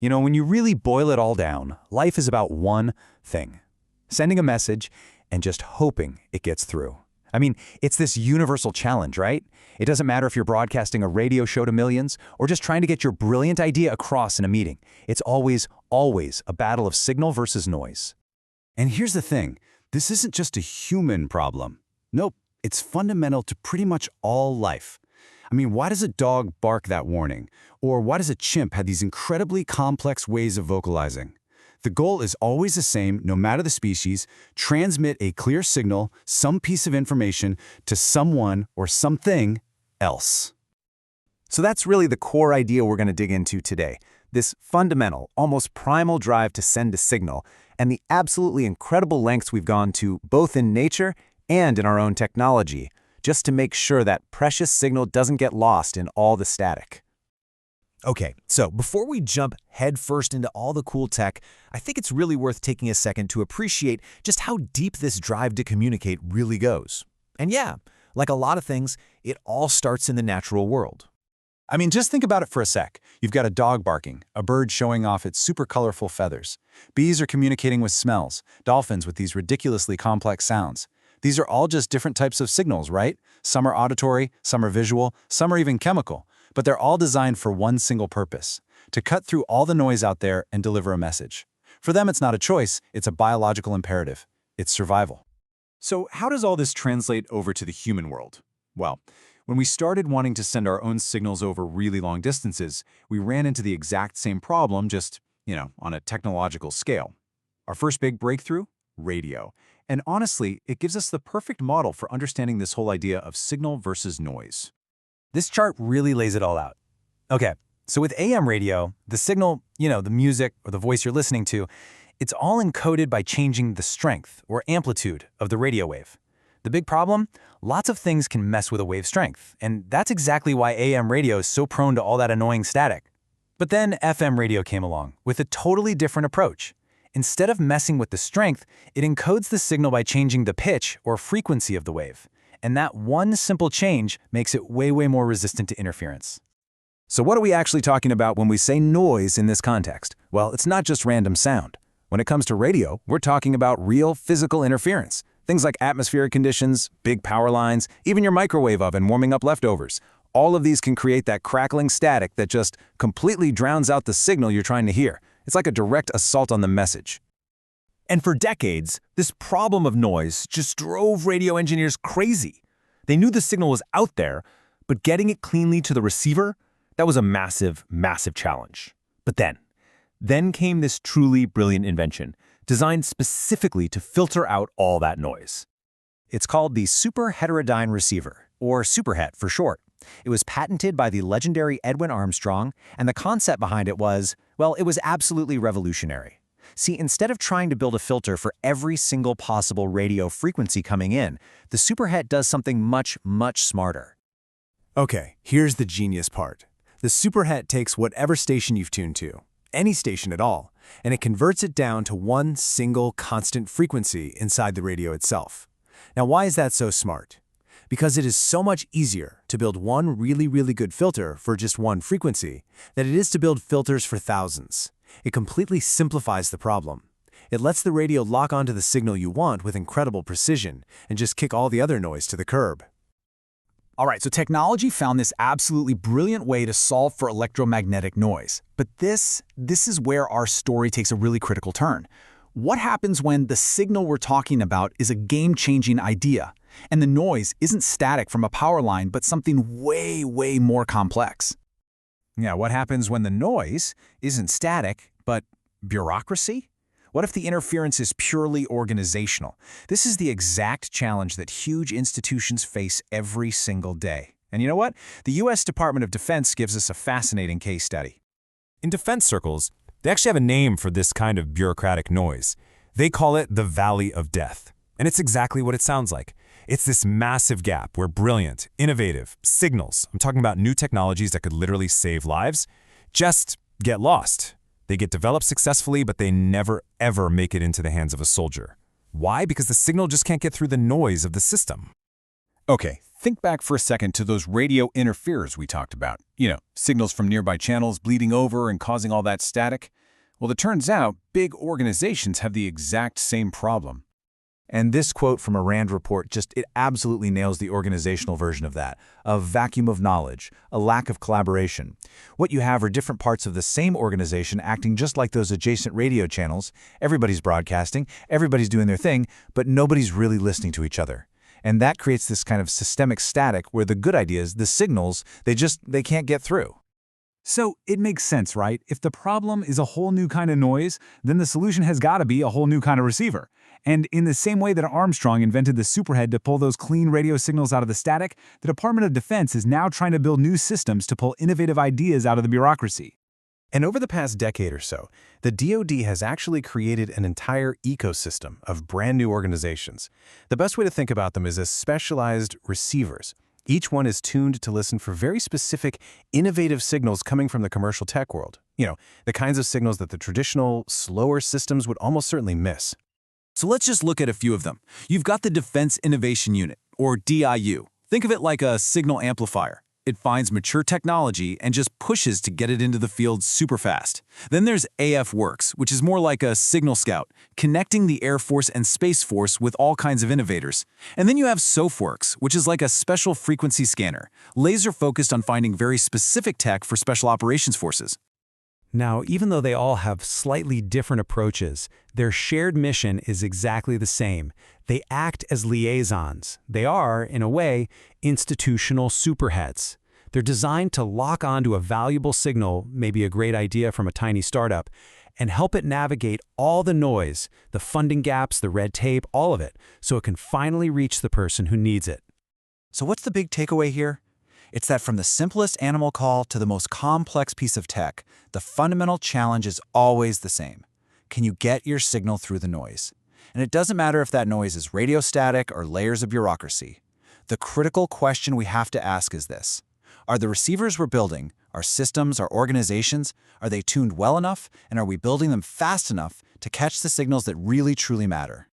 When you really boil it all down, life is about one thing: sending a message and just hoping it gets through. I mean, it's this universal challenge, right? It doesn't matter if you're broadcasting a radio show to millions or just trying to get your brilliant idea across in a meeting. It's always a battle of signal versus noise. And here's the thing, this isn't just a human problem. Nope, it's fundamental to pretty much all life. I mean, why does a dog bark that warning? Or why does a chimp have these incredibly complex ways of vocalizing? The goal is always the same, no matter the species: transmit a clear signal, some piece of information, to someone or something else. So that's really the core idea we're going to dig into today. This fundamental, almost primal drive to send a signal, and the absolutely incredible lengths we've gone to both in nature and in our own technology, just to make sure that precious signal doesn't get lost in all the static. Okay, so before we jump headfirst into all the cool tech, I think it's really worth taking a second to appreciate just how deep this drive to communicate really goes. And yeah, like a lot of things, it all starts in the natural world. I mean, just think about it for a sec. You've got a dog barking, a bird showing off its super colorful feathers. Bees are communicating with smells, dolphins with these ridiculously complex sounds. These are all just different types of signals, right? Some are auditory, some are visual, some are even chemical. But they're all designed for one single purpose: to cut through all the noise out there and deliver a message. For them, it's not a choice, it's a biological imperative. It's survival. So how does all this translate over to the human world? Well, when we started wanting to send our own signals over really long distances, we ran into the exact same problem, just, on a technological scale. Our first big breakthrough? Radio. And honestly, it gives us the perfect model for understanding this whole idea of signal versus noise. This chart really lays it all out. Okay, so with AM radio, the signal, the music or the voice you're listening to, it's all encoded by changing the strength or amplitude of the radio wave. The big problem? Lots of things can mess with a wave strength, and that's exactly why AM radio is so prone to all that annoying static. But then FM radio came along with a totally different approach. Instead of messing with the strength, it encodes the signal by changing the pitch or frequency of the wave. And that one simple change makes it way more resistant to interference. So what are we actually talking about when we say noise in this context? Well, it's not just random sound. When it comes to radio, we're talking about real physical interference. Things like atmospheric conditions, big power lines, even your microwave oven warming up leftovers. All of these can create that crackling static that just completely drowns out the signal you're trying to hear. It's like a direct assault on the message. And for decades, this problem of noise just drove radio engineers crazy. They knew the signal was out there, but getting it cleanly to the receiver, that was a massive challenge. But then came this truly brilliant invention, designed specifically to filter out all that noise. It's called the Super Heterodyne Receiver, or SuperHet for short. It was patented by the legendary Edwin Armstrong, and the concept behind it was, well, it was absolutely revolutionary. See, instead of trying to build a filter for every single possible radio frequency coming in, the SuperHet does something much smarter. Okay, here's the genius part. The SuperHet takes whatever station you've tuned to, any station at all, and it converts it down to one single constant frequency inside the radio itself. Now, why is that so smart? Because it is so much easier to build one really good filter for just one frequency than it is to build filters for thousands. It completely simplifies the problem. It lets the radio lock onto the signal you want with incredible precision and just kick all the other noise to the curb. All right, so technology found this absolutely brilliant way to solve for electromagnetic noise. But this is where our story takes a really critical turn. What happens when the signal we're talking about is a game-changing idea, and the noise isn't static from a power line, but something way more complex? Yeah, what happens when the noise isn't static, but bureaucracy? What if the interference is purely organizational? This is the exact challenge that huge institutions face every single day. And you know what? The U.S. Department of Defense gives us a fascinating case study. In defense circles, they actually have a name for this kind of bureaucratic noise. They call it the Valley of Death. And it's exactly what it sounds like. It's this massive gap where brilliant, innovative signals, I'm talking about new technologies that could literally save lives, just get lost. They get developed successfully, but they never, ever make it into the hands of a soldier. Why? Because the signal just can't get through the noise of the system. Okay, think back for a second to those radio interferers we talked about. Signals from nearby channels bleeding over and causing all that static. Well, it turns out big organizations have the exact same problem. And this quote from a RAND report it absolutely nails the organizational version of that. A vacuum of knowledge, a lack of collaboration. What you have are different parts of the same organization acting just like those adjacent radio channels. Everybody's broadcasting, everybody's doing their thing, but nobody's really listening to each other. And that creates this kind of systemic static where the good ideas, the signals, they can't get through. So it makes sense, right? If the problem is a whole new kind of noise, then the solution has got to be a whole new kind of receiver. And in the same way that Armstrong invented the superhead to pull those clean radio signals out of the static, the Department of Defense is now trying to build new systems to pull innovative ideas out of the bureaucracy. And over the past decade or so, the DoD has actually created an entire ecosystem of brand new organizations. The best way to think about them is as specialized receivers. Each one is tuned to listen for very specific, innovative signals coming from the commercial tech world. The kinds of signals that the traditional, slower systems would almost certainly miss. So let's just look at a few of them. You've got the Defense Innovation Unit, or DIU. Think of it like a signal amplifier. It finds mature technology and just pushes to get it into the field super fast. Then there's AF Works, which is more like a signal scout, connecting the Air Force and Space Force with all kinds of innovators. And then you have SOFWorks, which is like a special frequency scanner, laser-focused on finding very specific tech for special operations forces. Now, even though they all have slightly different approaches, their shared mission is exactly the same. They act as liaisons. They are, in a way, institutional superheads. They're designed to lock onto a valuable signal, maybe a great idea from a tiny startup, and help it navigate all the noise, the funding gaps, the red tape, all of it, so it can finally reach the person who needs it. So what's the big takeaway here? It's that from the simplest animal call to the most complex piece of tech, the fundamental challenge is always the same. Can you get your signal through the noise? And it doesn't matter if that noise is radio static or layers of bureaucracy. The critical question we have to ask is this: are the receivers we're building, our systems, our organizations, are they tuned well enough, and are we building them fast enough to catch the signals that really truly matter?